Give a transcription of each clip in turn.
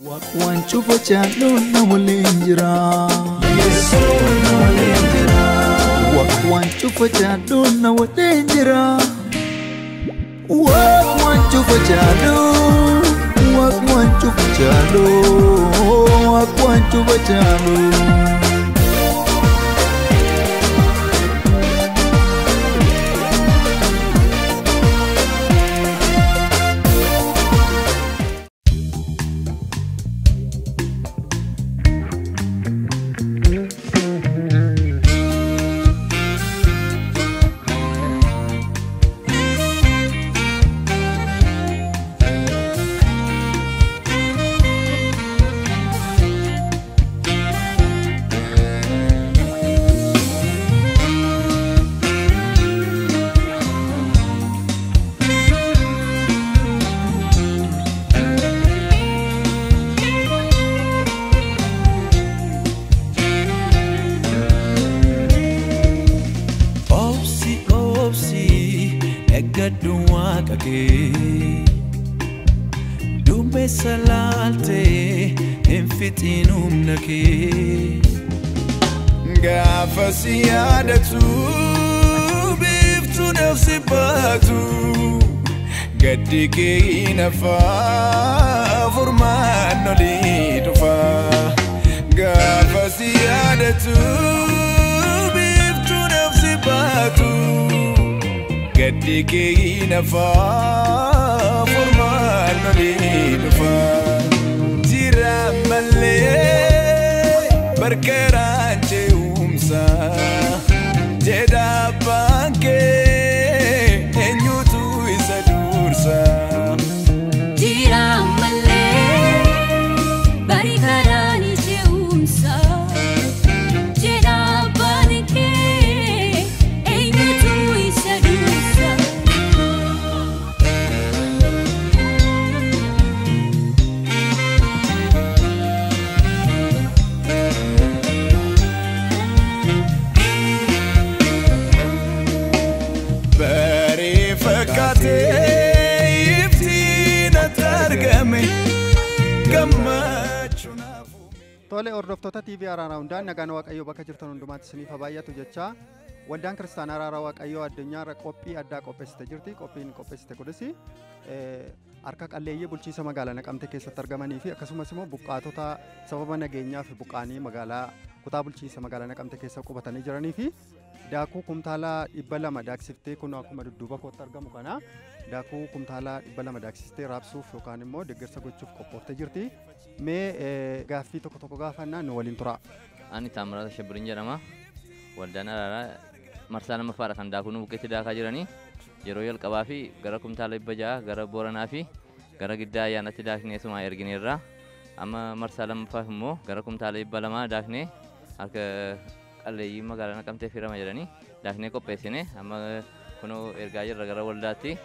Wakwan cufa chandun na walinjira Wakwan cufa chandun na walinjira Wakwan cufa chandun Wakwan cufa chandun Wakwan cufa chandun Dumbe salalte infitinum nake Gafa siyadatu biftu nafsi batu Gaddike inafa furman noli tufa Gafa siyadatu biftu nafsi batu Gaddike inafa furman noli tufa Jira malle barkeran ceumsa Jeda banke enyutu isa dursa Jira malle barkeran ceumsa Jeda banke enyutu isa dursa Tole hordoftoota TV Araara hundaan nagaan Waaqayyoo bakka jirtan hundumaatti isiniif haa baay'atu jecha waldaan kiristaanaa Araara Waaqayyoo addunyaa qophii addaa qopheessite jirti. Qophiin qopheessite kunis harka qalleeyyii bulchiinsa magaalaa Naqamtee keessatti argamanii fi akkasumas immoo buqqaatota sababa nageenyaa fi buqqaanii magaalaa kutaa bulchiinsa magaalaa Naqamtee keessa qubatanii jiranii fi daakuu kumtaala 200 daaksiftee kun akkuma dudduuba kootti argamu kana daakuu kumtaala 200 daaksistee raabsuuf yookaan immoo deeggarsa gochuuf qophooftee jirti. Mee gaaffii tokko gaafannaa nu waliin tura. Ani Taamiraata Shabbiriin jedhama. Waldaan Araaraa marsaa lammaffaadha kan daakuu nu buqqeetti daakaa jiranii. Yeroo jalqabaa fi gara kumtaala 600 gara Booranaa fi gara Giddaa Ayyaanaatti daaknee sumaa ergineerra. Amma marsaa lammaffaaf immoo gara kumtaala 200 daaknee harka qalleeyyii magaalaa Naqamtee firama jedhanii daaknee qopheessine. Amma kunoo ergaa jirra gara waldaatti.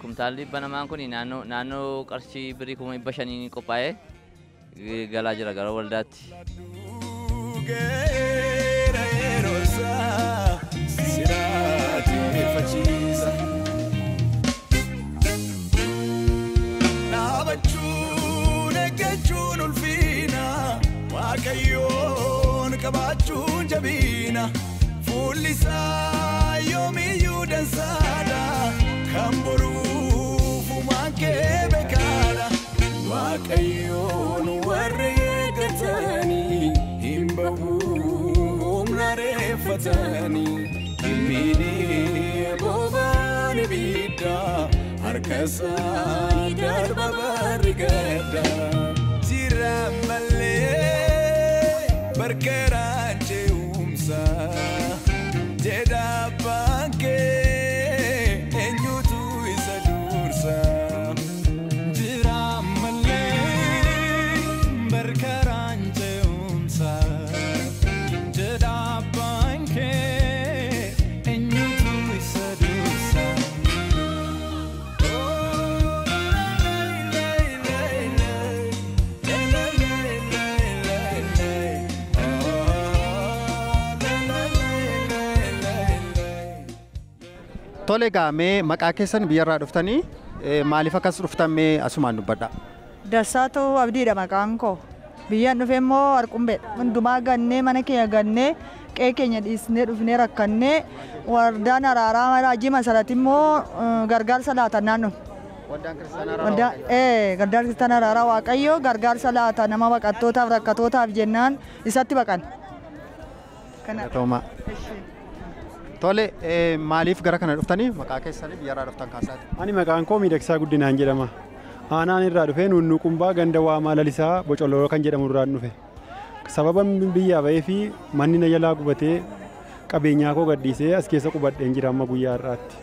Kumtaalli 200 kun naannoo qarshii birii 500 qophaa'ee galaa jira gara waldaatti. Dhaabachuun eeggachuun ulfiina Waaqayyoon qabaachuun jabiina fuulli isaa yoomiyyuu dansaadha kan boruuf uumaan kee beekaadha Waaqayyoon warra eeggatanii hin bahuun areeffatanii himmiidhee boobaan ibiddaa harka isaanii darba barri gaddaa jira malee barkeeraan ce'umsa jedha baankee eenyutu isa dursa. Tole gaamee maqaa keessan biyyarraa dhuftanii maaliif akkas dhuftan mee asumaan dubbadha. Dassaatu abdiidha maqaan koo. Biyyaan dhufee immoo Arqumbee. Hundumaa gannee mana keenya gannee qe'ee keenya dhiisnee dhufnee rakkannee waldaan araaraa raajii masarati immoo gargaarsa laata naannoo. Gardaan kiristaanaa araaraa Waaqayyoo gargaarsa laata nama baqattootaaf rakkatootaaf jennaan isatti baqan. Tole maaliif gara kana dhuftanii maqaa keessanii biyya irraa dhuftan kaasaati? Ani maqaan koo Miidhagsaa Guddinaan jedhama. Aanaan irraa dhufee Nunnuqumbaa ganda Waamaa Lalisaa Bocololoo kan jedhamu irraa dhufe. Sababa biyyaa ba'ee fi manni na jalaa gubatee qabeenyaa koo gadhiisee as keessa qubadheen jira amma guyyaa irraatti.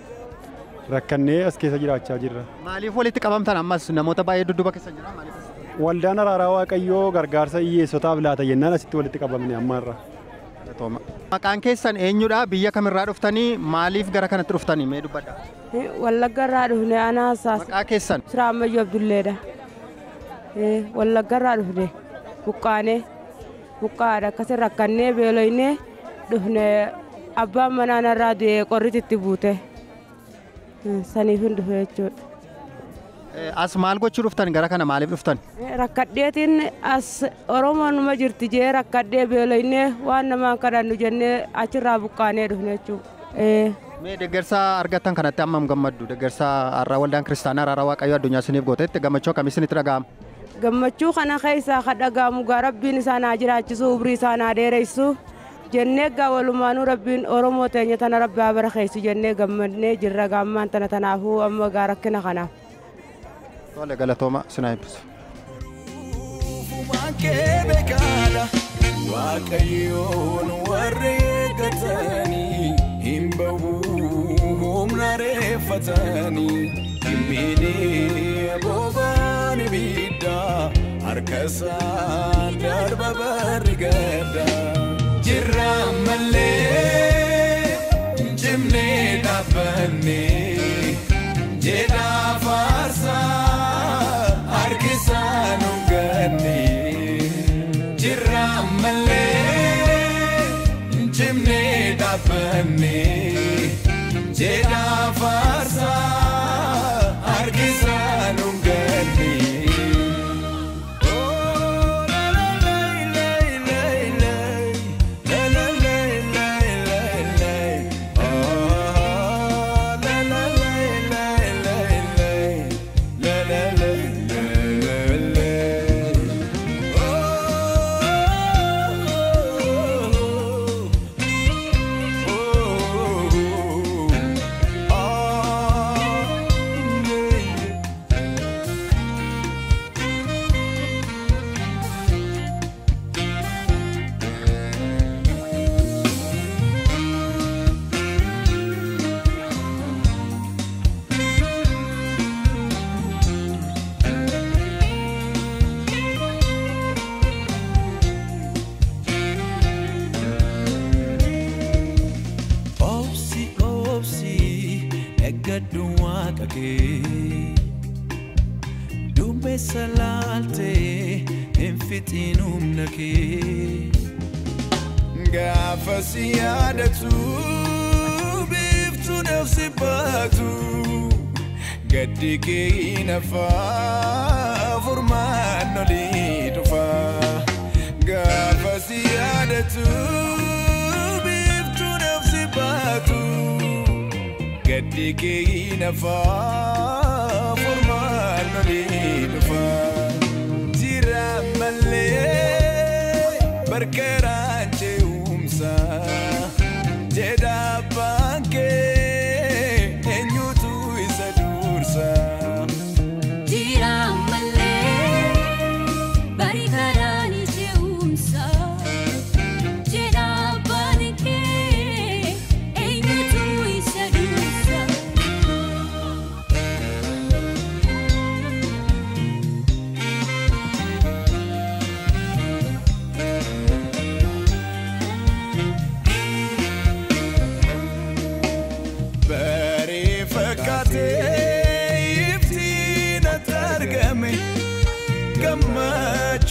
Rakkannee as keessa jiraachaa jirra. Maaliif walitti qabamtan ammas namoota baay'ee dudduuba keessa jira maaliif? Waldaan araaraa Waaqayyoo gargaarsa hiyyeessotaaf laata jennaan asitti walitti qabamne amma irra. Maqaan keessan eenyudha? Biyya kamirraa dhuftanii maaliif gara kanatti dhuftanii mee dubbadhaa? Wallagga irraa dhufne ana hasaas. Maqaa keessan? Siraammayyo Abdulleedha. Wallagga irraa dhufne buqqaadha akkasii rakkannee beeloynee dhufne abbaan manaa narraa du'ee qorriti itti buute. Saniif hin dhufe jechuudha. As maal gochuu dhuftan gara kana maaliif dhuftan? Rakkadheetiin as Oromoon numa jirti jee rakkadhee beeloynee waan namaan kadhannu jennee achirraa buqqaanee dhufne jechuudha. Mee deeggarsa argattan kanatti hammam gammaddu? Deeggarsa har'a waldaan kiristaanaa araaraa Waaqayyoo addunyaa isiniif gootetti gammachuu akkamii isinitti dhaga'ama? Gammachuu kana keessaa kan dhaga'amu gaa Rabbiin isaan haa jiraachisu umrii isaan haa dheeressu jennee gaa walumaanuu Rabbiin Oromoo teenya tana Rabbi haa barakeessu jennee gammadnee jirra gaammaan tana tanaafuu amma gaa rakkina kanaaf. Tole galatooma sinaa eebbisu. Waaqayyoon warri eeggatanii hin bahuu humna reeffatanii himmiidhee boobaan ibiddaa harka isaan darba barri gaddaa jirra malee cimnee dhaabbannee jedhaa faarsaa harki isaan hungannee jirra malee cimnee dhaabbannee jedhaa faarsaa harki isaan hungannee. Dumbe salalte enfitinum nake Gaafa siyaadatu biftu nafsi baatu gaddi kee nafaa furmaan olii dhufa Gaafa siyaadatu biftu nafsi baatu gaddi kee nafaa furmaan olii dhufa jira malee barkeeraan ce'umsa jedha baankee eenyutu isa dursa. Jira malee barkeeraan ce'umsa jedha baankee eenyutu isa dursa.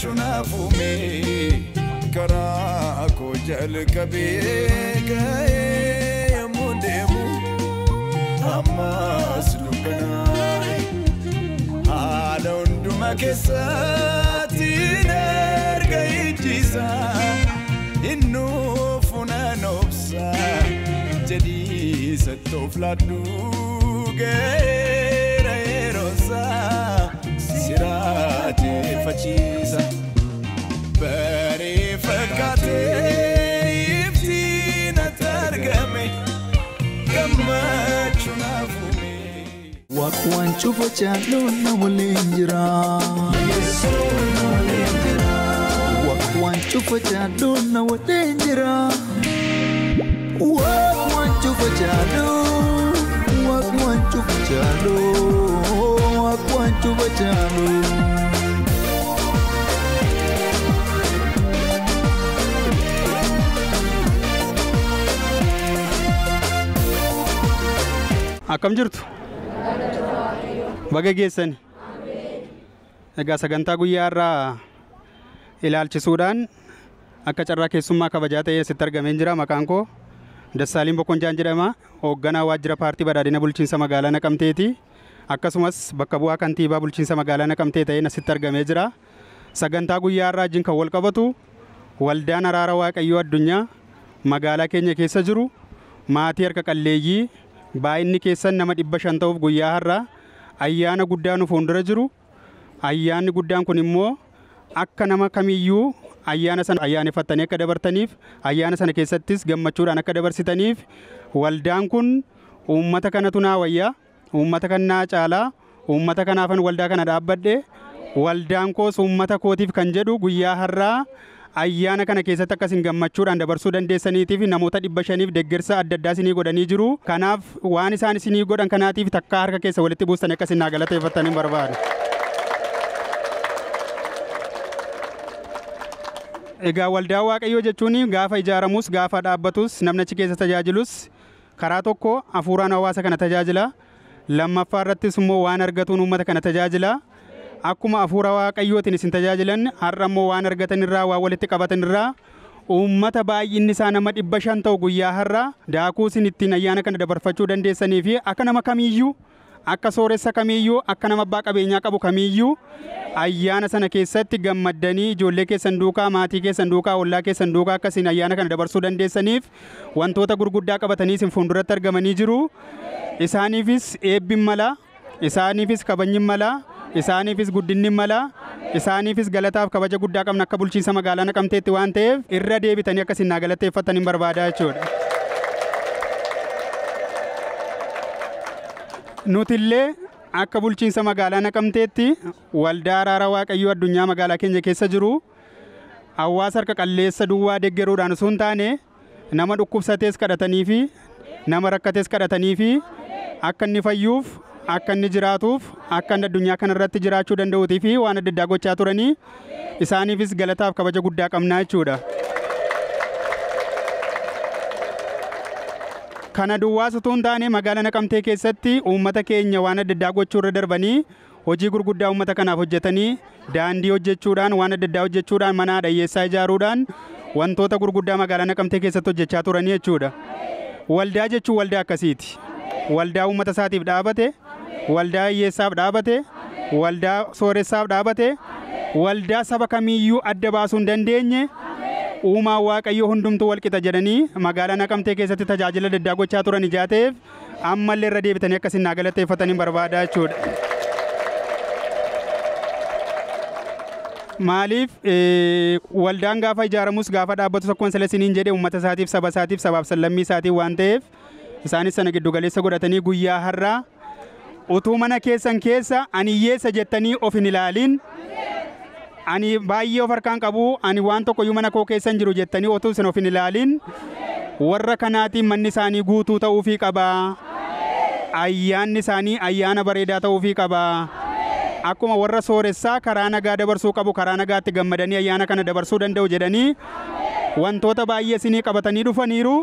Chunafume kara ko jal kabe gaye mundemu amas lubna alon duma keessatti erga ijjisa innu funan obsa jedhii sattoof laadhu geera yeroonsa siraateeffachiisa baree fakkaatee iftiin ati argame gammachuu naaf uume. Waan cufa caalluun na waliin jira. Waan cufa caalluun na waliin jira. Waan cufa caalluun. Waan cufa caalluun. Waan cufa caalluun. Akkam jirtu? Baga geessan. Egaa sagantaa guyyaa irraa ilaalchisuudhaan akka carraa keessummaa kabajaa ta'ee asitti argameen jira. Maqaan koo Dassaalin Bokonjaan jedhama. Hoogganaa waajjira paartii badhaadhina bulchiinsa magaalaa Naqamteeti. Akkasumas bakka bu'aa kantiibaa bulchiinsa magaalaa Naqamtee ta'een asitti argamee jira. Sagantaa guyyaa irraa wajjin kan wal qabatu waldaan araara waaqayyoo addunyaa magaalaa keenya keessa jiru maatii harka qalleeyyii baay'inni keessan nama 500 ta'uuf guyyaa har'aa ayyaana guddaa nu fuuldura jiru. Ayyaanni guddaan kun immoo akka nama kamiyyuu ayyaana sana ayyaaneffatanii akka dabartaniif ayyaana sana keessattis gammachuudhaan akka dabarsitaniif waldaan kun uummata kanatu naa wayyaa uummata kan naa caalaa uummata kanaafan waldaa kana dhaabbadhe waldaan koos uummata kootiif kan jedhu guyyaa har'aa ayyaana kana keessatti akkasin gammachuudhaan dabarsuu dandeessaniitiif namoota 500f deeggarsa adda addaa isinii godhanii jiru. Kanaaf waan isaan isinii godhan kanaatiif takkaa harka keessa walitti buustanii akkasin naa galateeffattanii barbaadu. Egaa waldaa waaqayyoo jechuun gaafa ijaaramus gaafa dhaabbatus namni achi keessa tajaajilus karaa tokko hafuuraan hawaasa kana tajaajila. Lammaffaa irrattis immoo waan argatuun uummata kana tajaajila. Akkuma hafuura waaqayyootiin isin tajaajilan har'a immoo waan argatan irraa waan walitti qabatan irraa uummata baay'inni isaa nama 500 ta'u guyyaa har'a daakuu isin ittiin ayyaana kana dabarfachuu dandeessanii fi akka nama kamiyyuu akka sooressa kamiyyuu akka nama abbaa qabeenyaa qabu kamiyyuu ayyaana sana keessatti gammaddanii ijoollee keessan duukaa maatii keessan duukaa ollaa keessan duukaa akkasiin ayyaana kana dabarsuu dandeessaniif wantoota gurguddaa qabatanii isin fuulduratti argamanii jiru. Isaaniifis eebbiin mala, isaaniifis kabajni mala, isaaniifis guddinni mala, isaaniifis galataaf kabaja guddaa qabna akka bulchiinsa magaalaa Naqamteetti waan ta'eef irra deebitanii akkasiin naa galateeffatanii barbaadaa jechuudha. Nutillee akka bulchiinsa magaalaa Naqamteetti waldaa araara waaqayyoo addunyaa magaalaa keenya keessa jiru hawaasa harka qalleessa duwwaa deeggaruudhaan osoo hin taane nama dhukkubsatees kadhatanii fi nama rakkatees kadhatanii fi akka inni fayyuuf akka inni jiraatuuf akka inni addunyaa kanarratti jiraachuu danda'uutii fi waan adda addaa gochaa turanii isaaniifis galataaf kabaja guddaa qabnaa jechuudha. Kana duwwaas utuu hin taane magaalaa Naqamtee keessatti uummata keenya waan adda addaa gochuu irra darbanii hojii gurguddaa uummata kanaaf hojjetanii daandii hojjechuudhaan waan adda addaa hojjechuudhaan mana hiyyeessaa ijaaruudhaan wantoota gurguddaa magaalaa Naqamtee keessatti hojjechaa turanii jechuudha. Waldaa jechuun waldaa akkasiiti. Waldaa uummata isaatiif dhaabate, waldaa hiyyeessaaf dhaabate, waldaa sooressaaf dhaabate, waldaa saba kamiyyuu adda baasuu hin dandeenye uumaan waaqayyoo hundumtuu walqixa jedhanii magaalaa Naqamtee keessatti tajaajila adda addaa gochaa turan ijaateef ammallee irra deebitanii akkasiin naa galateeffatanii barbaadaa jechuudha. Maaliif waldaan gaafa ijaaramus gaafa dhaabbatu akkuma salesiniin jedhe uummata isaatiif sabaaf sallammii isaatiif waan ta'eef isaanis sana giddu galeessa godhatanii guyyaa har'aa utuu mana keessan keessa ani hiyyeessa jettanii of hin ilaalin ani baay'ee of harkaan qabu ani waan tokkoyyuu mana koo keessan jiru jettanii utuu isin of hin ilaalin warra kanaatiin manni isaanii guutuu ta'uufii qaba. Ayyaanni isaanii ayyaana bareedaa ta'uufii qaba. Akkuma warra sooressaa karaa nagaa dabarsuu qabu karaa nagaatti gammadanii ayyaana kana dabarsuu danda'u jedhanii wantoota baay'ee isinii qabatanii dhufaniiru.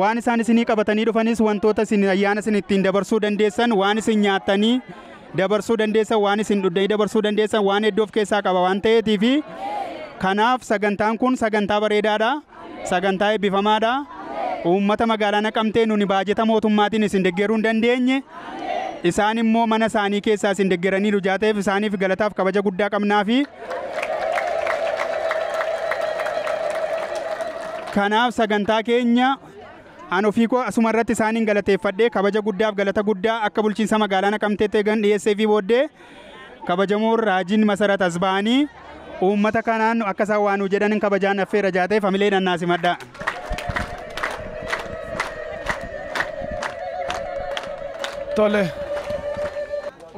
Waan isaan isinii qabatanii dhufanis wantoota isin ayyaana isin ittiin dabarsuu dandeessan waan isin nyaattanii dabarsuu dandeessan waan isin dhugdanii dabarsuu dandeessan waan hedduu of keessaa qaba waan ta'eetiif kanaaf sagantaan kun sagantaa bareedaadha, sagantaa eebbifamaadha. Uummata magaalaa Naqamtee nuni baajeta mootummaatiin isin deeggaruu hin dandeenye isaan immoo mana isaanii keessaa isin deeggaraniiru jaateef isaaniif galataaf kabaja guddaa qabnaa fi kanaaf sagantaa keenya an ofii koo asuma irratti isaaniin galateeffadhee kabaja guddaaf galata guddaa akka bulchiinsa magaalaa Naqamteetti eegan dhiyeessee fi booddee kabajamoo raajiin Masarat Asbaanii uummata kanaan akka isaan waan jedhan kabajaan affeera jaatee familee nannaasi madda. Tole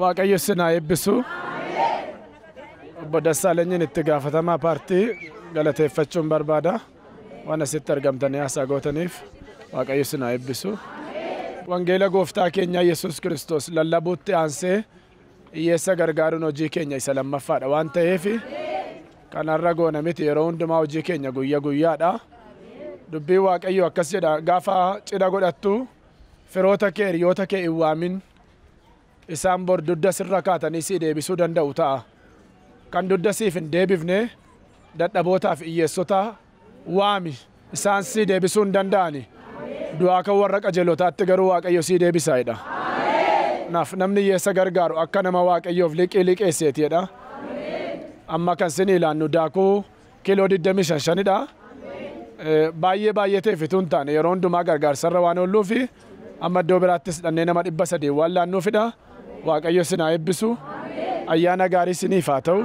Waaqayyo sinaa eebbisu. Obbo Dassaalenyiin itti gaafatamaa paartii galateeffachuun barbaada. Waan asitti argamtanii haasaa gootaniif Waaqayyo sinaa eebbisu. Wangeela gooftaa keenya Yesuus Kiristoos lallabuutti aansee hiyyeessa gargaaruun hojii keenya isa lammaffaadha waan ta'eef kanarra goona miti yeroo hundumaa hojii keenya guyyaa guyyaadha. Dubbii Waaqayyo akkas jedha gaafa cidha godhattu firoota kee hiriyoota kee hin waamin isaan bor dudda sirra kaatanii si deebisuu danda'u ta'a. Kan dudda siif hin deebifne dadhabootaaf hiyyeessota waami isaan si deebisuu hin danda'ani. Du'aa kan warra qajeelotaatti garuu Waaqayyo si deebisaayidha. Naaf namni hiyyeessa gargaaru akka nama Waaqayyoof liqeesseetidha. Amma kan sin ilaannu daakuu kiiloo 25dha. Baay'ee ta'eefitu hin taane yeroo hundumaa gargaarsarra waan oolluufi amma iddoo biraattis dhannee nama 300 waan laannuufidha. Waaqayyo sinaa eebbisu. Ayyaana gaarii siniif haa ta'u.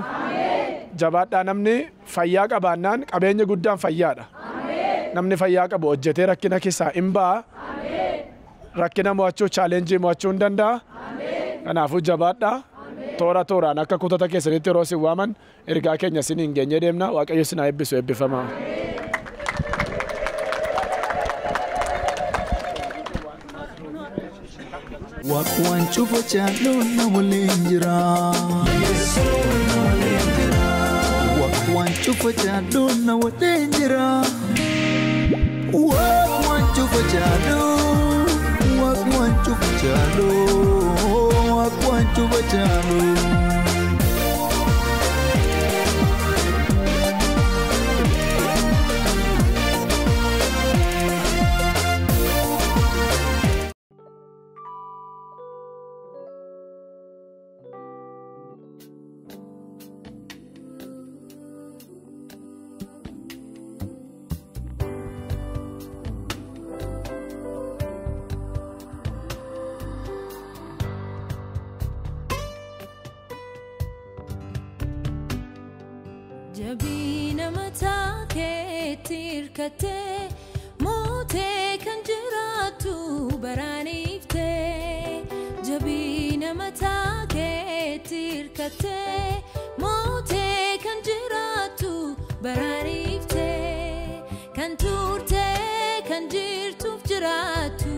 Jabaadhaa namni fayyaa qabaannaan qabeenyi guddaan fayyaadha. Namni fayyaa qabu hojjetee rakkina keessaa hin ba'a. Rakkina mo'achuu chaalenjii mo'achuu hin danda'a. Kanaafuu jabaadhaa. Toora tooraan akka kutata keessanitti yeroo isin waaman ergaa keenya siniin geenyee deemna. Waaqayyo sinaa eebbisu eebbifamaa. Waan cufa caaluu nama leenjira. Waan cufa caaluu nama leenjira. Waan cufa caaluu. Waan cufa caaluu. Waan cufa caaluu. Jabina mataa keetti hirkattee mootee kan jiraattu baraaniiftee. Jabina mataa keetti hirkattee mootee kan jiraattu baraaniiftee. Kan turtee kan jirtuuf jiraattu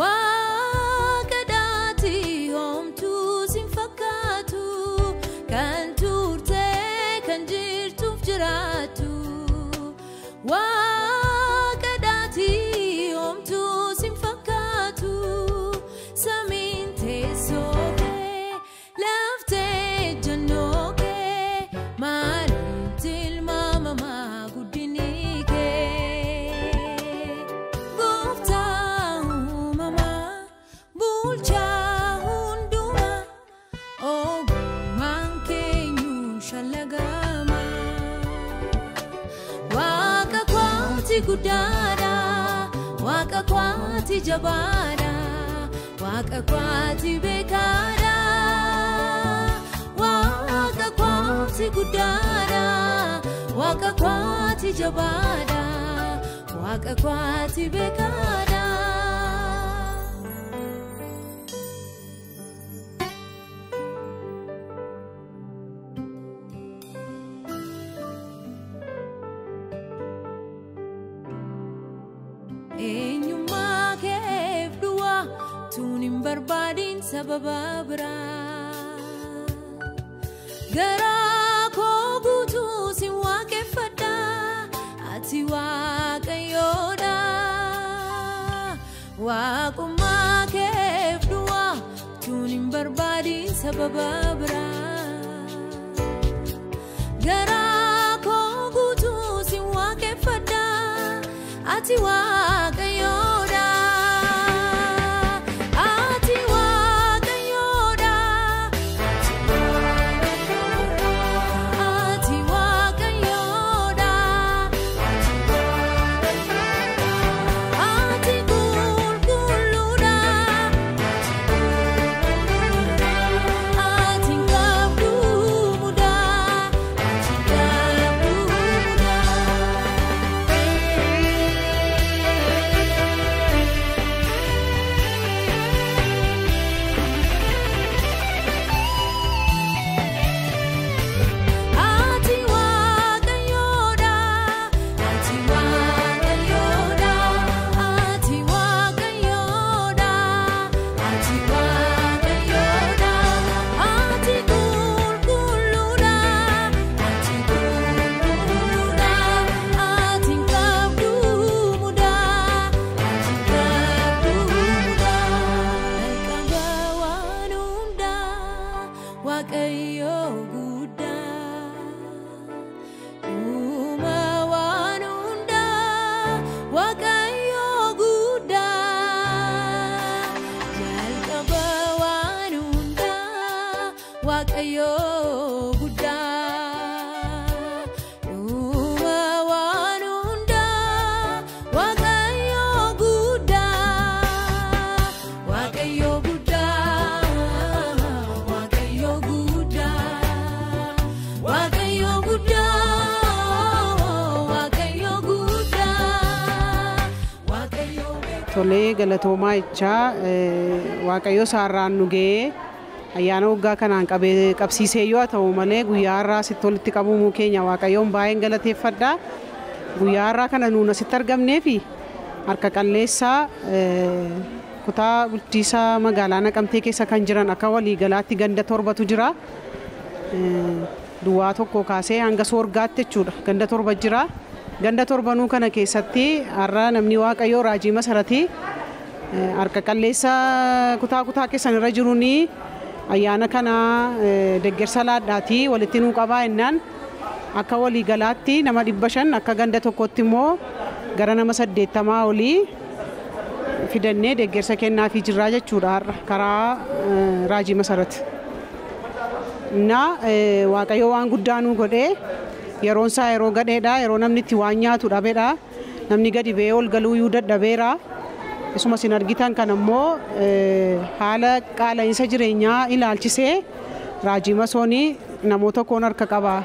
waaqa dhaatii homtuu sin fakkaatu. Kan turtee kan jirtuuf jiraattu waaqa dhaatii homtuu sin fakkaatu. Samiin teessoo kee laftee jannoo kee maaliin tilmaamamaa guddinni kee. Gooftaa uumamaa bulchaa hundumaa ogummaan keenyu shallagama. Waaqa kwaati guddaadha waaqa kwaati jabaadha waaqa kwaati beekaadha. Waaqa kwaati guddaadha waaqa kwaati jabaadha waaqa kwaati beekaadha. Eenyummaa keef du'a tun hin barbaadin sababa biraa. Garaa koo guutuu sin waaqeffadha ati Waaqayyoodha. Waaqummaa keef du'a tun hin barbaadin sababa biraa. Garaa koo guutuu sin waaqeffadha ati Waaqayyoodha. Ati Waaqayyoodha. Tolee galatoomaa jechaa Waaqayyo saarraan nu ga'ee ayyaana waggaa kanaan qabsiisee yoo ta'u malee guyyaa har'aa sitti walitti qabamuu keenya Waaqayyoon baay'een galateeffadha. Guyyaa har'aa kana nuun asitti argamnee fi harka qalleessaa kutaa bulchiinsa magaalaa Naqamtee keessa kan jiran akka waliigalaatti ganda 7tu jira. Duwwaa tokko kaasee hanga soorgaatti jechuudha. Ganda 7 jira. Ganda 7 kana keessatti har'a namni Waaqayyoo Raajii Masaratii harka qalleessaa kutaa keessan irra jiruuni ayyaana kana deeggarsa laadhaatii walitti nuu qabaa jennaan akka waliigalaatti nama 500 akka ganda tokkotti immoo gara nama 80 olii fidannee deeggarsa kennaafii jirraa jechuudha har'a karaa Raajii Masarati. Waaqayyo waan guddaa nuu godhee yeroon isaa yeroo gadheedha yeroo namni itti waan nyaatu dhabeedha namni gadi ba'ee ol galuu yuu dadhabeera. Isuma isin argitan kan ammoo haala qaala'insa jireenyaa ilaalchisee Raajii Masoonii namoota koon harka qaba.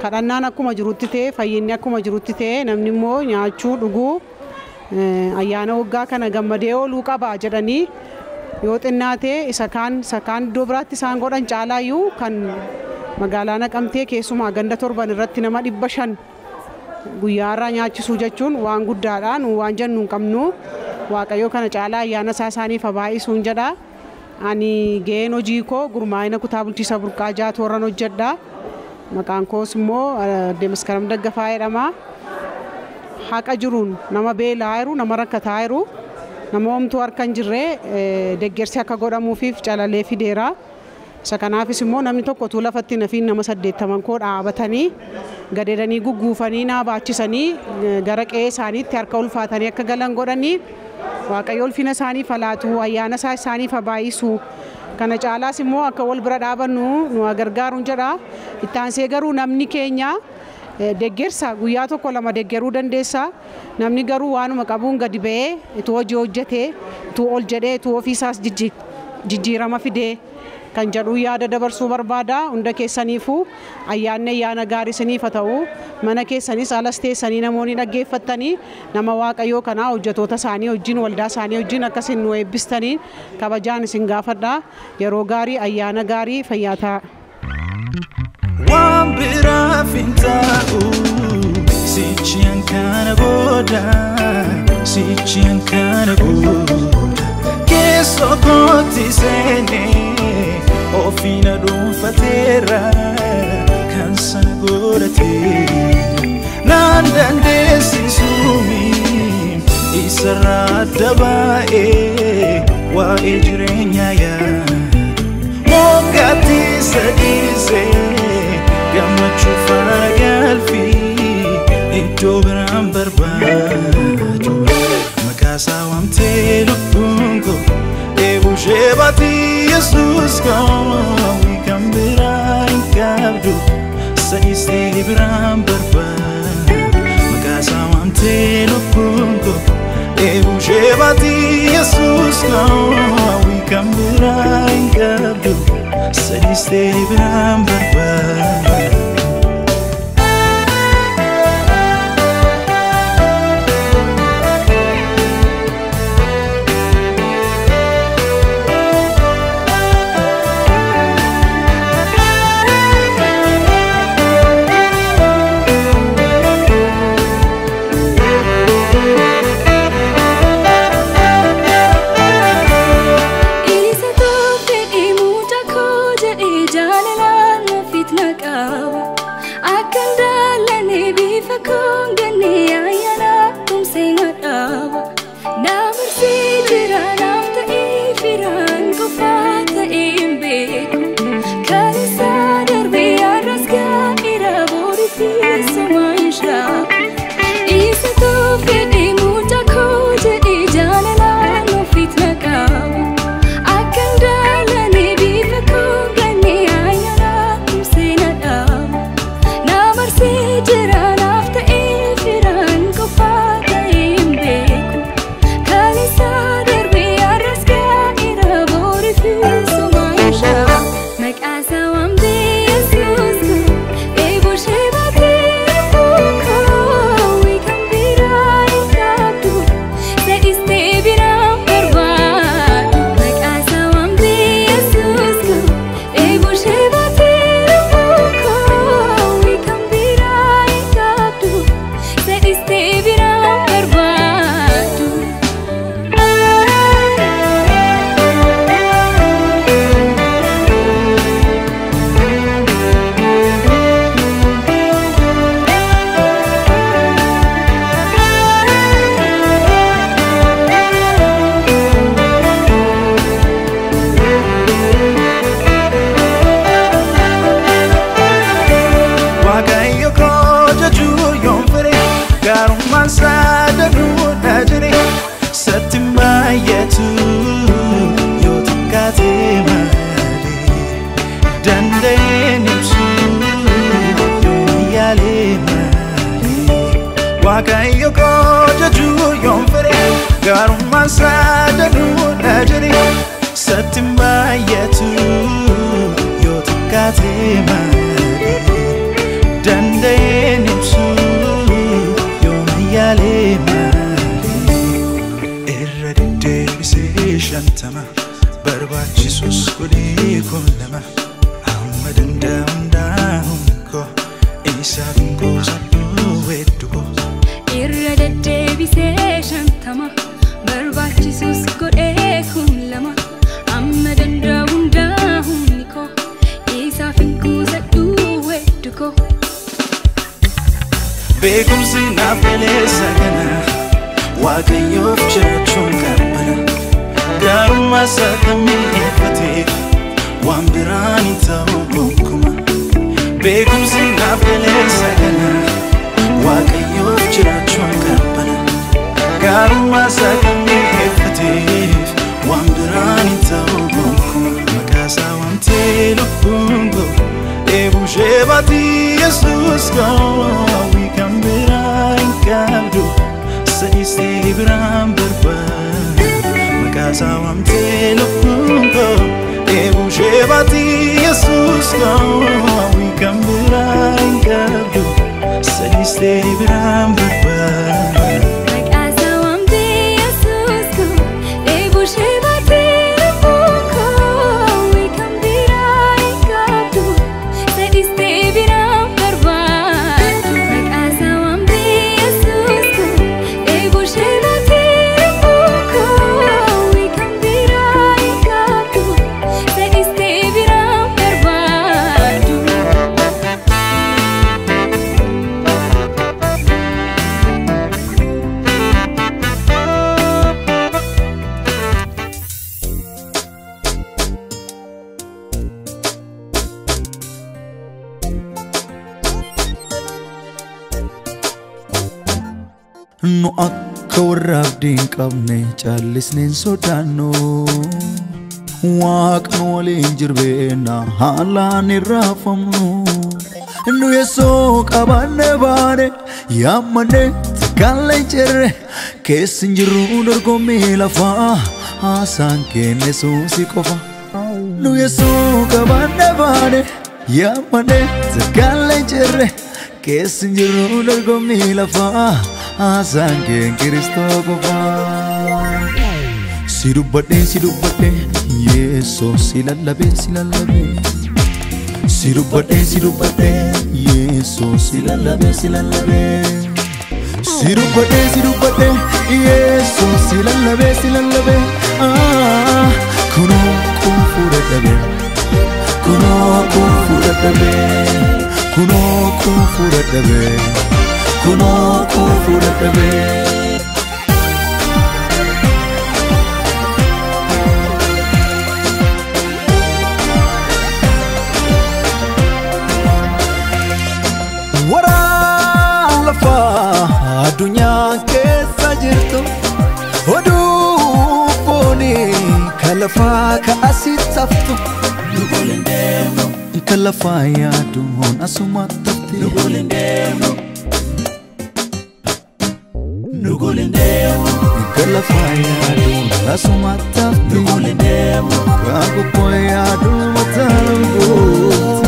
Kadhannaan akkuma jirutti ta'e fayyinni akkuma jirutti ta'e namni immoo nyaachuu dhuguu ayyaana waggaa kana gammadee ooluu qaba jedhanii yoo xinnaate isa kaan iddoo biraatti isaan godhan caalaayyuu kan magaalaa Naqamtee keessumaa ganda 7 irratti nama 500 guyyaa irraa nyaachisuu jechuun waan guddaadha. Nu waan jennu hin qabnu. Waaqayyo kana caalaa ayyaana isaaniif baay'isuun jedha. Ani ga'een hojii koo gurmaa'ina kutaa bulchiinsa burqaa jaatooran hojjedha. Maqaan koos immoo Deemaskaram Daggafaa jedhama. Haqa jiruun nama beelaa jiru nama rakkataa jiru nama homtuu harka hin jirre deeggarsi akka godhamuufiif calalee fideera. Isa kanaafis immoo namni tokko tu lafatti nafiin nama 80 koo dhaabatanii gadeedanii gugguufanii naa baachisanii gara qe'ee isaaniitti harka ulfaatanii akka galan godhanii Waaqayyo ulfina isaaniif laatu ayyaana isaaniif baay'isu. Kana caalaas immoo akka wal bira dhaabannu nu gargaaruun jedha. Itti aansee garuu namni keenya deeggarsa guyyaa tokko lama deeggaruu dandeessa. Namni garuu waanuma qabuun gadi ba'ee itti hojii hojjetee itti ol jedhee itti ofiisaas jijjiirama fidee kan jedhu yaada dabarsuu barbaada. Hunda keessaniifuu ayyaana gaarii isiniif haa ta'u. Mana keessanis alas teessanii namoonni dhaggeeffattanii nama Waaqayyoo kanaa hojjetoota isaanii wajjin waldaa isaanii wajjin akkasiin nu eebbistanii kabajaan isin gaafadha. Yeroo gaarii ayyaana gaarii fayyaa ta'a. Waan biraaf hin ta'u sichiin kana booda sichiin kana booda keessoo kootti seenee. Ofina dhuunfateera kan sana godhatee naan dandeessisuumi isarraa adda baa'ee waa'ee jireenyaa yaa moggaatti sadiisee gammachuu faana galfii iddoo biraan barbaadu maqaasaa waamtee lubbuun koo. Shebati Jesus kawi kambira inkabdu saiste libram barba magasa wante lupungo Shebati Jesus kawi kambira inkabdu saiste libram barba. Jira nafta waaqayyo koo jajuu yoon fedhe gaarummaan isaa danuudha jedhe satti hin baay'atu yoo xiqqaate malee danda'een ibsu yoo mayyaalee malee irra deddeebisee shantama barbaachisus godhee kun lama amma danda'amdaa'uun koo isaaf hin goosadhu weeddu koo irra deddeebisee shantama barbaachisus godhee kun lama amma danda'amdaa'uun koo isaaf hin goosadhu weeddu koo beekumsi naaf galeessa kana waaqayyoof jiraachuun qabbana gaarummaa isaa kan mi'eeffatee waan biraan hin ta'u gonkumaa beekumsi naaf galeessa kana waaqayyoof jiraachuun qabbana gaarummaa isaa kan mi'eeffateef waan biraan hin ta'u gonkumaa maqaa isaa waamtee lubbuun koo eebushee baatii yesuus koo kan biraan hin qabdu sadistee biraan barbaadu maqaa isaa waamtee lubbuun koo eebushee baatii yesuus koo kan biraan hin qabdu sadistee biraan barbaadu maqaa isaa waamtee yesuus koo eebushee baatii lubbuun koo kan biraan hin qabdu sadistee biraan barbaadu maqaa isaa waamtee yesuus koo eebushee baatii lubbuun koo kan biraan hin qabdu sadistee biraan barbaadu. Nu akka warra abdii hin qabne callisneen sodaannu Waaqni waliin jirbeena haalaan hin raafamnu Nu Yesuus qabanne baane yaammanne takkaanlee hin jirre keessa hin jirru dorgommii lafaa haasaan keenya Yesuus qofa Nu Yesuus qabanne baane yaammanne takkaanlee hin jirre keessa hin jirru dorgommii lafaa haasaan keenya Kiristoo qofa Si dubbadhe Yesuus si lallabe Si dubbadhe Yesuus si lallabe Si dubbadhe Yesuus si lallabe Kunoo kun fuudhadhabe Kunoo kun fuudhadhabe Kunoo kun fuudhadhabe Kunoo kun fuudhadhabe Waraan lafaa addunyaa keessa jirtu oduu foonii kan lafaa ka asitti haftu Nuguleen deemnu kan lafaa yaaduun asumatti hafti Nuguleen deemnu Nuguleen deemnu kan lafaa yaaduun asumatti hafti Nuguleen deemnu kan gubboo yaaduun mataaluun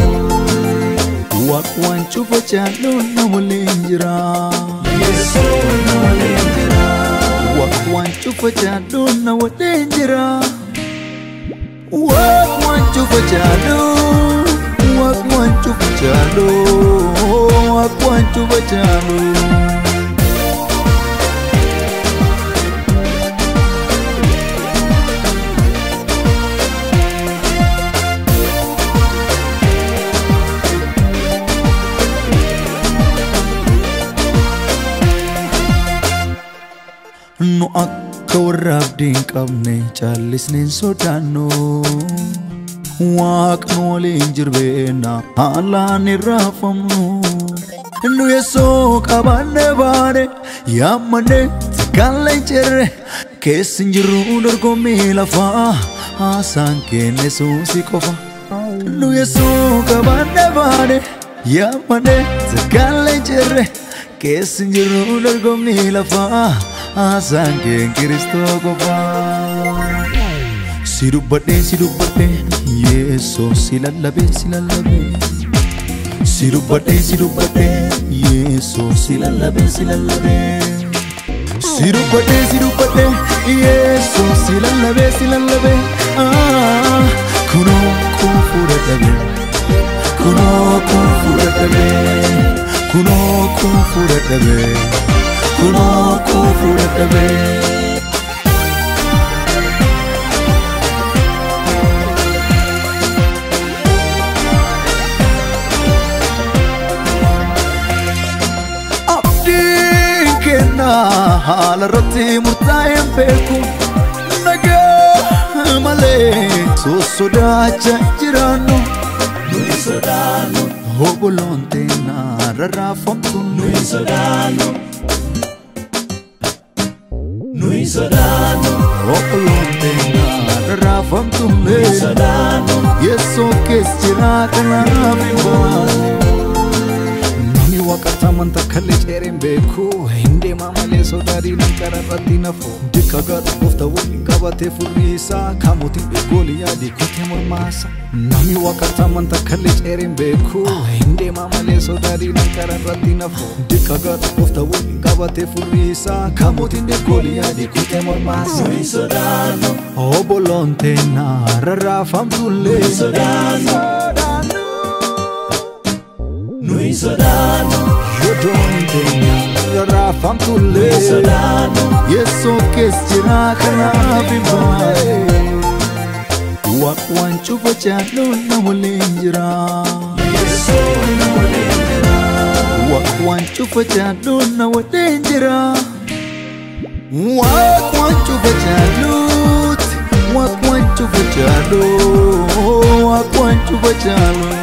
Waan cufa jaalluun na waliin jira Yesuus na waliin jira Waan cufa jaalluun na waliin jira Waan cufa jaalluun Waan cufa jaalluun Waan cufa jaalluun Nu akka warra abdii hin qabne callisneen sodaannu Waaqni waliin jirbeena haalaan hin raafamnu Nu Yesuus qabanne baane yaammanne takkaanlee hin jirre keessa hin jirru dorgommii lafaa haasaan keenya Yesuus qofa Nu Yesuus qabanne baane yaammanne takkaanlee hin jirre keessi jiru dorgomni lafaa haasaan kee Kiristoo qofaa. Si dubbadhe Yeesoo si lallabe si dubbadhe Yeesoo si lallabe si dubbadhe Yeesoo si lallabe kunoo kun fudhadhabe kunoo kun fudhadhabe kunoo kun fudhadhabe kunoo kun fudhadhabe. haala irratti murtaa'een beeku nagaa malee sosodaachaa jiraannu nuyi sodaannu oboloon teennaa rarraafamtu nuyi sodaannu nuyi sodaannu oboloon teennaa rarraafamtu nuyi sodaannu Yeesoo keessa jiraa kanaaf hin baane. Wakata manta kalle chereen beeku hinde maamalee sodaadii nan qararratti nafu dikka gaadhu goofta waliin qabatee furriisaa kaamotiin eegoolii yaadii kutee mormaasa. Namni wakata manta kalle chereen beeku hinde maamalee sodaadii nan qararratti nafu dikka gaadhu goofta waliin qabatee furriisaa kaamotiin eegoolii yaadii kutee mormaasa. Nuyi sodaannu oboloon teennaa rarraafamtullee sodaannu. Nuyi sodaannu yodoon teenya rarraafamtullee sodaannu Yeesoo keessa jiraa kanaaf hin baane. Waan cufa jaalluun na waliin jira Yeesoo na waliin jira. Waan cufa jaalluun na waliin jira waan cufa jaalluut waan cufa jaalluu waan cufa jaalluu.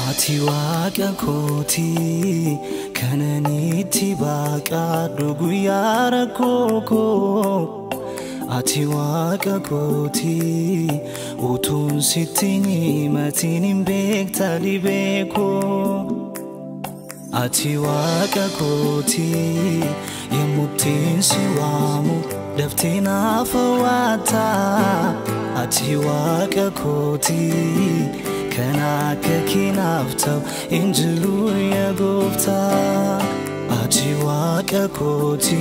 Ati waaqa kooti kananitti baaqadhu guyyaa rakkoo koo. Ati waaqa kooti utuun sitti hin himatin hin beekta dhibee koo. Ati waaqa kooti yemmuttiin si waamu daftee naaf hawwaata. Ati waaqa kooti kan akka keenaaf ta'u hin jiru yaa gooftaa. Ati waaqa kooti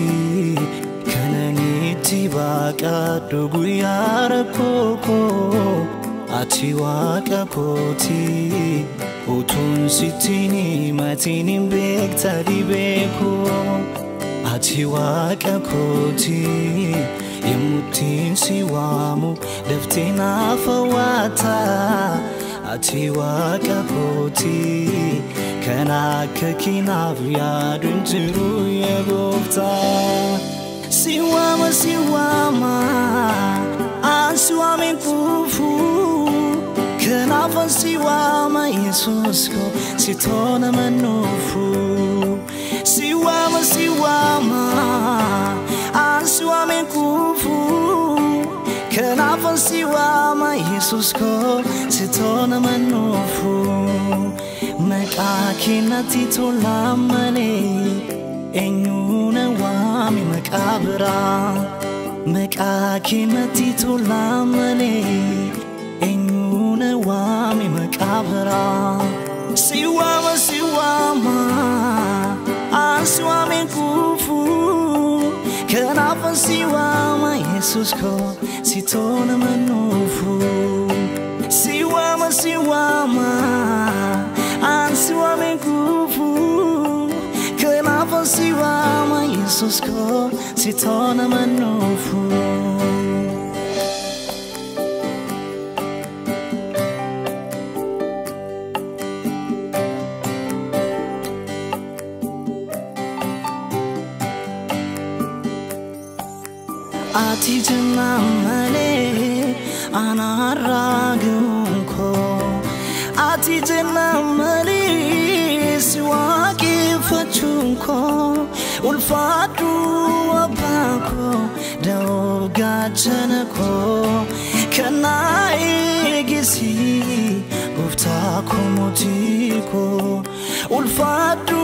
kananitti baaqadhu guyyaa rakkoo koo. Ati waaqa kooti utuun sitti hin himatin hin beekta dhibee koo. Ati waaqa kooti yemmuttiin si waamu daftee naaf hawwaata. Ati waaqa kooti kan akka keenaaf yaadu hin jiru yaa gooftaa. Si waama an si waamen kufu kanaafan si waama Yesuus koo si toona manuufu. Si waama an si waamen kufu kanaafan si waama Yesuus koo si toona manuufu. Maqaa keenatti tola malee eenyu na waami maqaa biraa. Maqaa keenatti tola malee eenyu na waami maqaa biraa. Si waama an si waamen kufu kanaafan si waama Yesuus koo si toona manuufu. Si waama an si waamen kufu kanaafan si waama Yesuus koo si toona manuufu. ati jennamale anaragunko ati jennamale siwaki fachunko ulfatu abako dawgachanako kanai gisi gufta komotiko ulfatu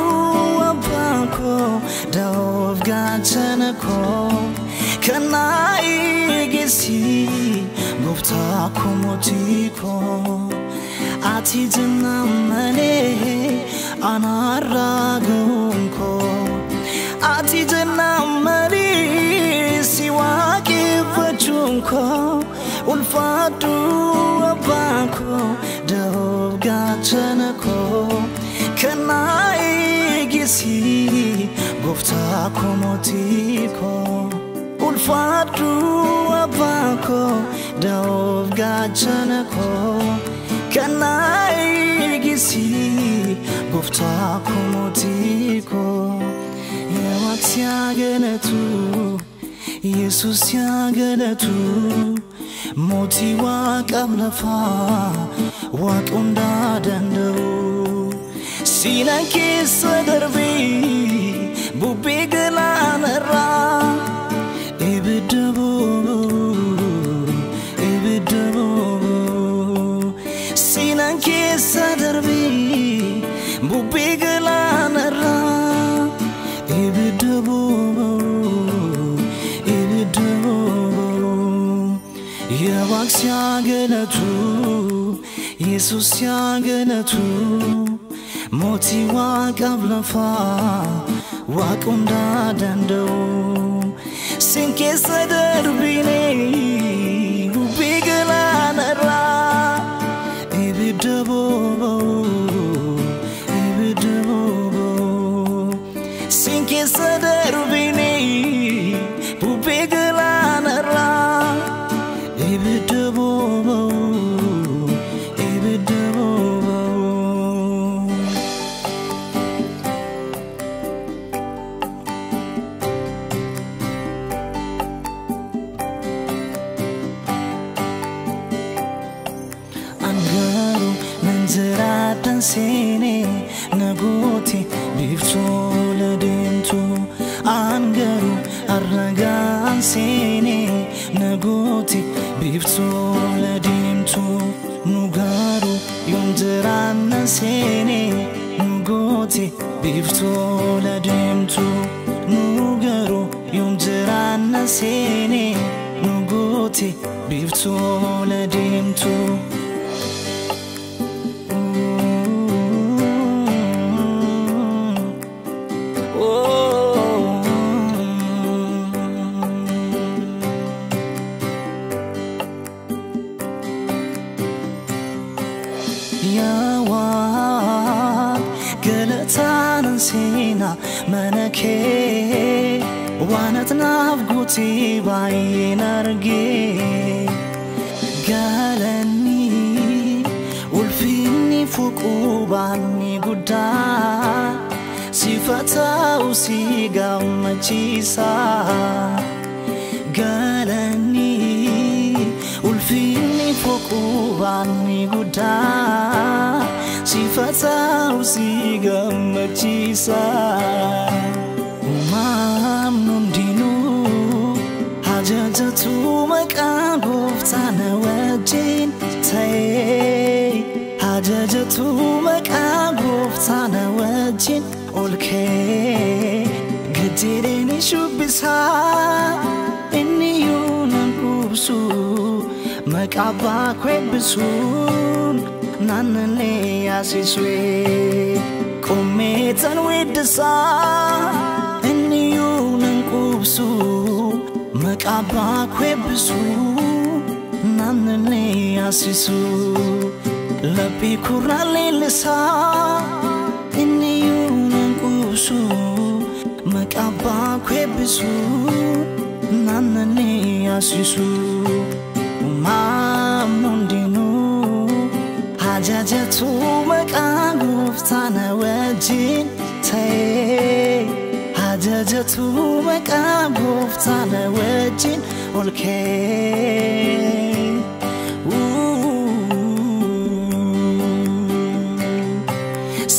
abako dawgachanako kanai gisi gufta komotiko ati jennamale anaragunko ati jennamale siwaki fachunko ulfatu abako dawgachanako kanai gisi gufta komotiko ulfatu abako dawgachanako kanai gisi gufta komotiko yawatya ganatu Jesus yagalatu moti waqamlafa waqunda dandau sinake sadarbi bubbe galanara ibidabo sinake sadarbi bubbe galanara ibidabo Yawaks yagalatu Jesus yagalatu moti waqablafa waqunda dandau sinke sadarbine ubigalanara ibidabo sinke sadarbine ubigalanara ibidabo angaru nanzaratan sene nagoti biftola demtu angaru arragan sene nagoti biftola demtu nugaru yunzarana sene nugoti biftola demtu nugaru yunzarana sene nugoti biftola demtu sina manake wanat nafguti bainarge galani ulfini fuqubani gudda sifata usiga machisa galani ulfini fuqubani gudda sifata usiga machisa umam dinu hajajatu maqaguftana wajin tay hajajatu maqaguftana wajin olke gadireni shubisa inni yunan kubsu maqaba kwebisun nanne asiswe kometan wedsa inni yunan kubsu maqaba kwebisu nanne asisu labi kurale lesa inni yunan kubsu maqaba kwebisu nanne asisu mamundinu hajajatu maqaguftana wajin tay hajajatu galatu maqaa gooftaan wajjin ol kee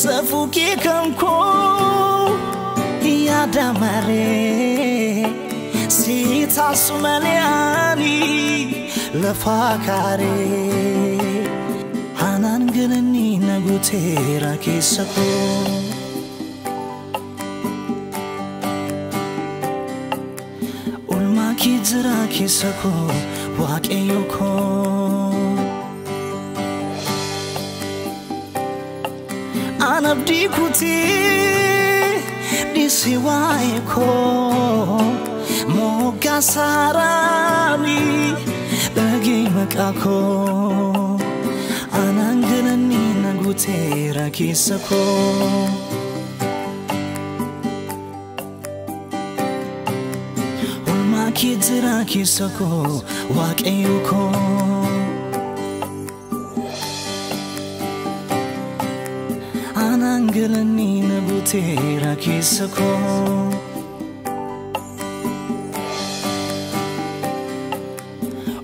safuki kanko yaada maree sita sumaliani lafakare hanan galani nagutera kesako ulma kizra kesako waqeyoko anabdi kuti disiwaiko moga sarani bagi makako ananganani nagutera kisako ulma kizra kisako waqeyoko anangalani nagutera kisako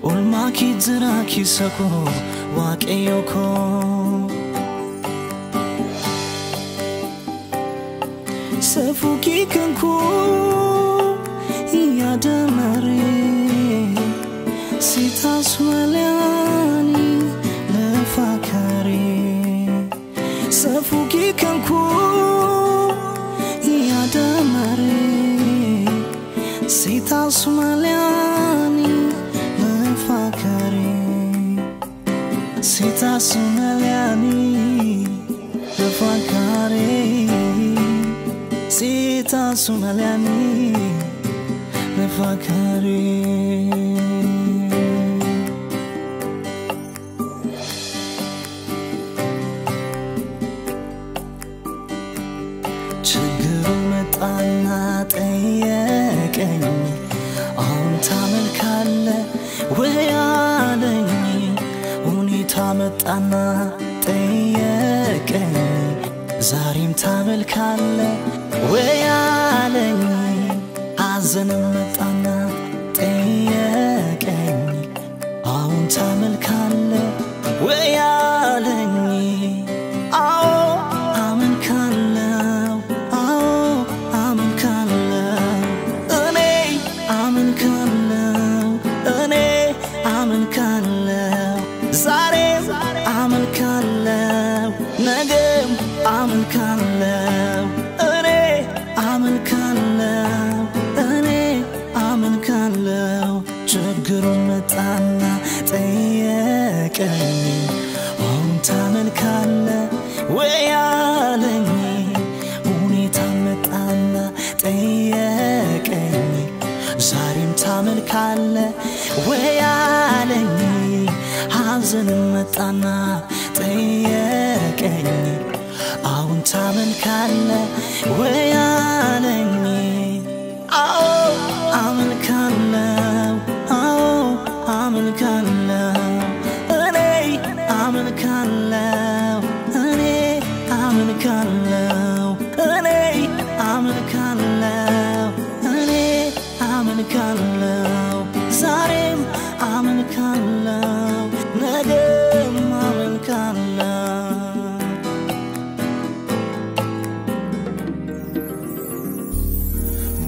ulma kizra kisako waqeyoko safuki kanko yaada maree sita sumaliani lafakare safuki kanko yaada maree sita sumaliani lafakare sita sumaliani lafakare sita sumaliani lafakare ችግሩ መጣና ጠየቀኝ አሁን ታመልካለ ወይ አለኝ ሁኔታ መጣና ጠየቀኝ ዛሬም ታመልካለ ወይ አለኝ ሐዘንም መጣና ጠየቀኝ አሁን ታመልካለ ወይ አለኝ አዎ አመልካለው አዎ አመልካለው እኔ አመልካለው እኔ አመልካለው ዛሬም አመልካለው ነገም አመልካለው እኔ አመልካለው እኔ አመልካለው ችግሩ መጣና ጠየቀኝ አሁን ታመልካለ ወይ አለኝ ሁኔታ መጣና ጠየቀኝ ዛሬም ታመልካለ ወይ አለኝ ሐዘንም መጣና ጠየቀኝ አሁን ታመልካለ ወይ አለኝ አዎ አመልካለው አዎ አመልካለው እኔ አመልካለው እኔ አመልካለው እኔ አመልካለው እኔ አመልካለው ዛሬም አመልካለው ነገም አመልካለው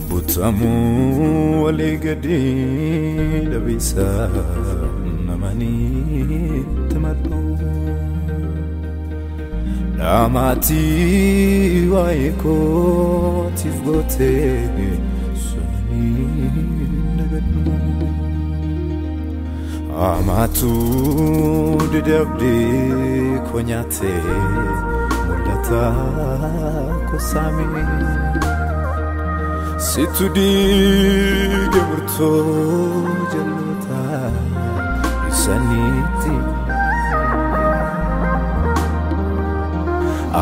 butamu waligadi labisa namani tamadu namati waiko tifgote sunani nagadu amatu didabdi konyate mulata kosami situ digamurto jalota isaniti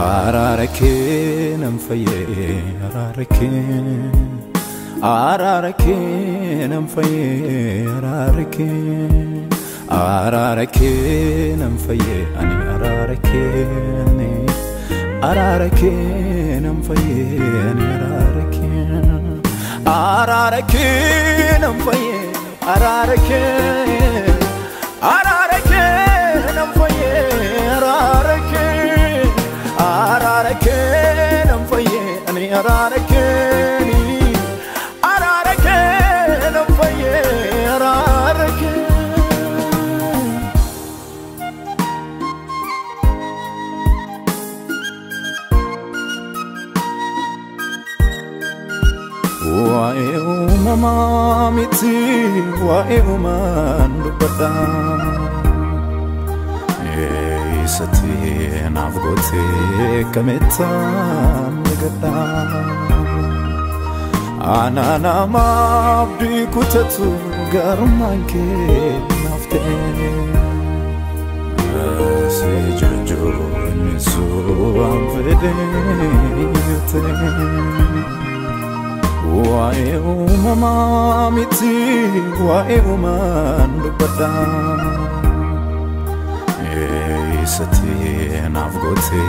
ararake namfaye ararake ararake namfaye ararake ararake namfaye ani ararake namfaye ani ararake Ararake nam faye ararake ararake nam faye ararake ararake nam faye ani ararake ararake nam faye ararake Wae umama miti wae uman dubata Isati nafgote kameta negata Anana mabdi kutatu garumanke nafte Sejojo nisu amfede yute Wae umama miti wae uman dubata Isati nafgote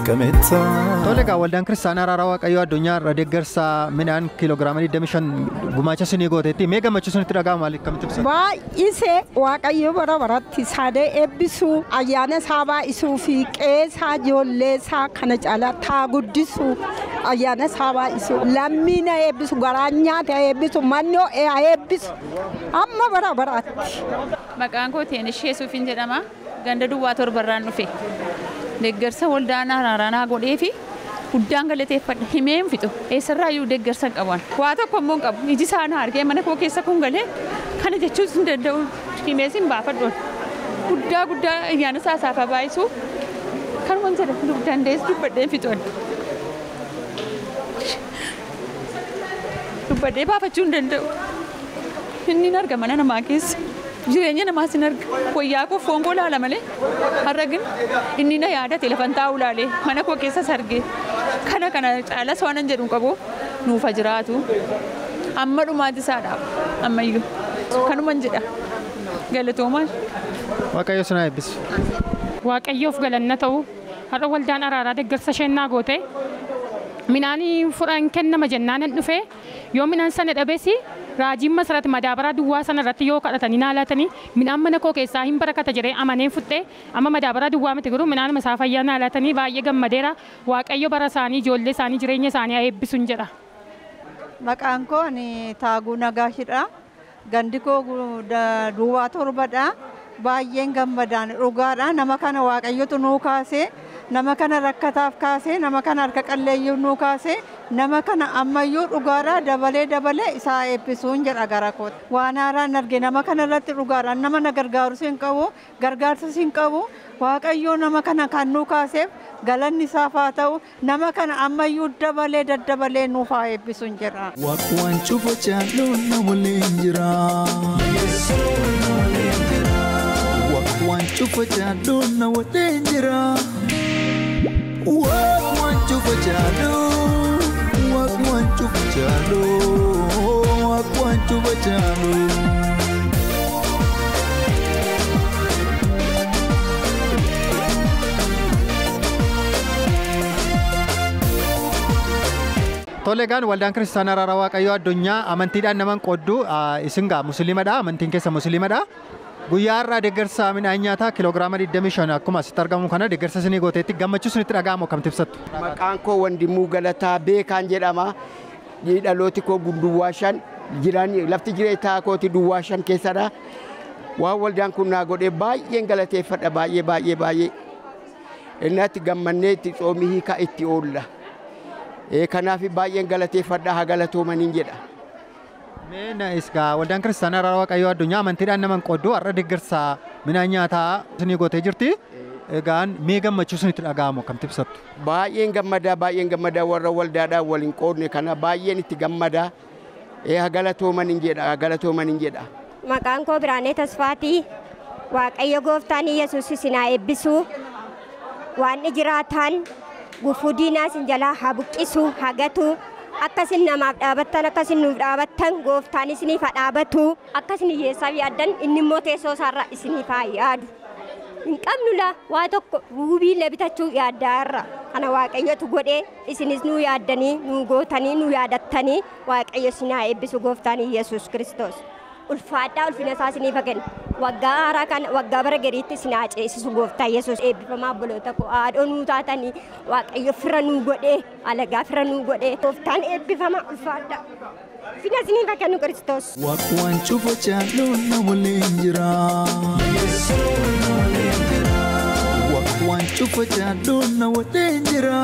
kameta Tolega waldaan kiristaanaa Araaraa Waaqayyoo addunyaa irra deeggarsa midhaan kiiloogiraama 25 gumaacha isinii gooteetti mee gammachuu isinitti dhaga'ama maaliif akkamitti ibsa? Baay'isee Waaqayyo bara baratti saadee eebbisuu ayyaana isaa baay'isuu fi qeesaa ijoollee isaa kana caalaa taa guddisuu ayyaana isaa baay'isuu lammiina eebbisu garaan nyaata eebbisu mannoo eebbisu amma bara baraatti. Maqaan koo Teenishee Yesuufiin jedhama. Ganda duwwaa torbarraan dhufe deeggarsa waldaan Araaraa godhee fi guddaan galateeffadha himeen fixu eessarraayyuu deeggarsa qaban waa tokko immoo qabu iji isaanii argee mana koo keessa kun galee kana jechuus hin danda'u himeesin baafadhoon guddaa ayyaana saasaafaa baay'isuu kan waan jedhu dandeessu dubbadheen fixoon dubbadhee baafachuu hin danda'u inni arga mana namaa keessa. Jireenya namaa sin arga wayyaa koo foon koo laala malee har'agin inni na yaadate lafan taa'u laalee mana koo keessa sargee kana caalas waan an jedhu qabu nuufa jiraatu amma dhumaati isaadhaaf ammayyuu kanuman jedha galatoomaa. Waaqayyo sinaa eebbisu. Waaqayyoof galanna ta'u har'a waldaan Araaraa deeggarsa isheen goote midhaanii fudhan kennama jennaan dhufe yoo midhaan sana dhabeesi. Raajiin masarratti madaabaraa duwwaa sana irratti yoo kadhatanii naalatanii midhaan mana koo keessaa hin barakata jedhee amaneen fudhee amma madaabaraa duwwaa miti garuu midhaan masaa fayyaa naalatanii baay'ee gammadeera Waaqayyo bara isaanii ijoollee isaanii jireenya isaanii eebbisuun jedha. Maqaan koo Taaguu Nagaashidha. Gandi koo duwwaa torbadha. Baay'een gammadaan dhugaadha. Nama kana Waaqayyotu nuu kaasee nama kana rakkataaf kaasee nama kana harka qalleeyyuu nuu kaasee nama kana ammayyuu dhugaadha dabalee isaa eebbisuun jedha gara kooti. Waan haaraan arge nama kana irratti dhugaadhaan nama na gargaaru siin qabu gargaarsa siin qabu Waaqayyoo nama kana kan nuu kaaseef galanni isaaf haa ta'u nama kana ammayyuu daddabalee nuuf haa eebbisuun jedha. Waan cufa caaluun na waliin jira. Waan cufa caaluun na waliin jira. Waan cufa caaluun waan cufa caaluun waan cufa caaluun. Tolegaan waldaan kiristaanaa Araaraa Waaqayyoo addunyaa amantiidhaan naman qooddu isin gaa musliimadha amantiin keessa musliimadha. Guyyaa irraa deeggarsa midhaan nyaataa kiiloogiraama 25 akkuma asitti argamu kana deeggarsa isinii gooteetti gammachuu isinitti dhaga'amu akkamitti ibsattu? Maqaan koo Wandimuu Galataa Beekaan jedhama. Dhalooti koo Duwwaa 5 jiran lafti jireenyaa kooti Duwwaa 5 keessadha. Waan waldaan kun naa godhee baay'een galateeffadha baay'ee. Innatti gammannee itti xoomii hiikaa itti oolla. Kanaaf baay'een galateeffadha haa galatoomaniin jedha. Meena isgaa waldaan kiristaanaa Araaraa Waaqayyoo addunyaa amantiidhaan naman qooddu har'a deeggarsa midhaan nyaataa isinii gootee jirti. Egaan mee gammachuu isinitti dhaga'amu akkamitti ibsattu? Baay'een gammadaa warra waldaadhaan waliin qoodne kana baay'een itti gammadaa. Haa galatoomaniin jedha. Maqaan koo Biraanee Tasfaatii. Waaqayyo gooftaan Yesuus isin haa eebbisu. Waan jiraatan gufuu diinaa isin jalaa haa buqqisu haa gatu. Akkasin namaaf dhaabattan akkasin nuuf dhaabattan gooftaan isiniif haa dhaabatu akkasin hiyyeessaaf yaaddan inni immoo teessoo isaarra isiniif haa yaadu hin qabnu la waa tokko ruubiillee bitachuu yaaddaarra kana waaqayyotu godhee isinis nuu yaaddanii nuu gootanii nuu yaadattanii waaqayyo sinaa eebbisu gooftaan Yesuus Kiristoos. Ulfaadhaa ulfina isaa isiniif kenna. Waggaa haaraa kan waggaa bara gariitti isin haa ceesisu gooftaa Yesuus eebbifamaa obboloota koo haadhoo nuu taatanii waaqayyo fira nuu godhee alagaa fira nuu godhee gooftaan eebbifamaa ulfaadhaa. Ulfina isiniif kennu Kiristoos. Waan cufa caaluun na waliin jira. Waan cufa caaluun na waliin jira.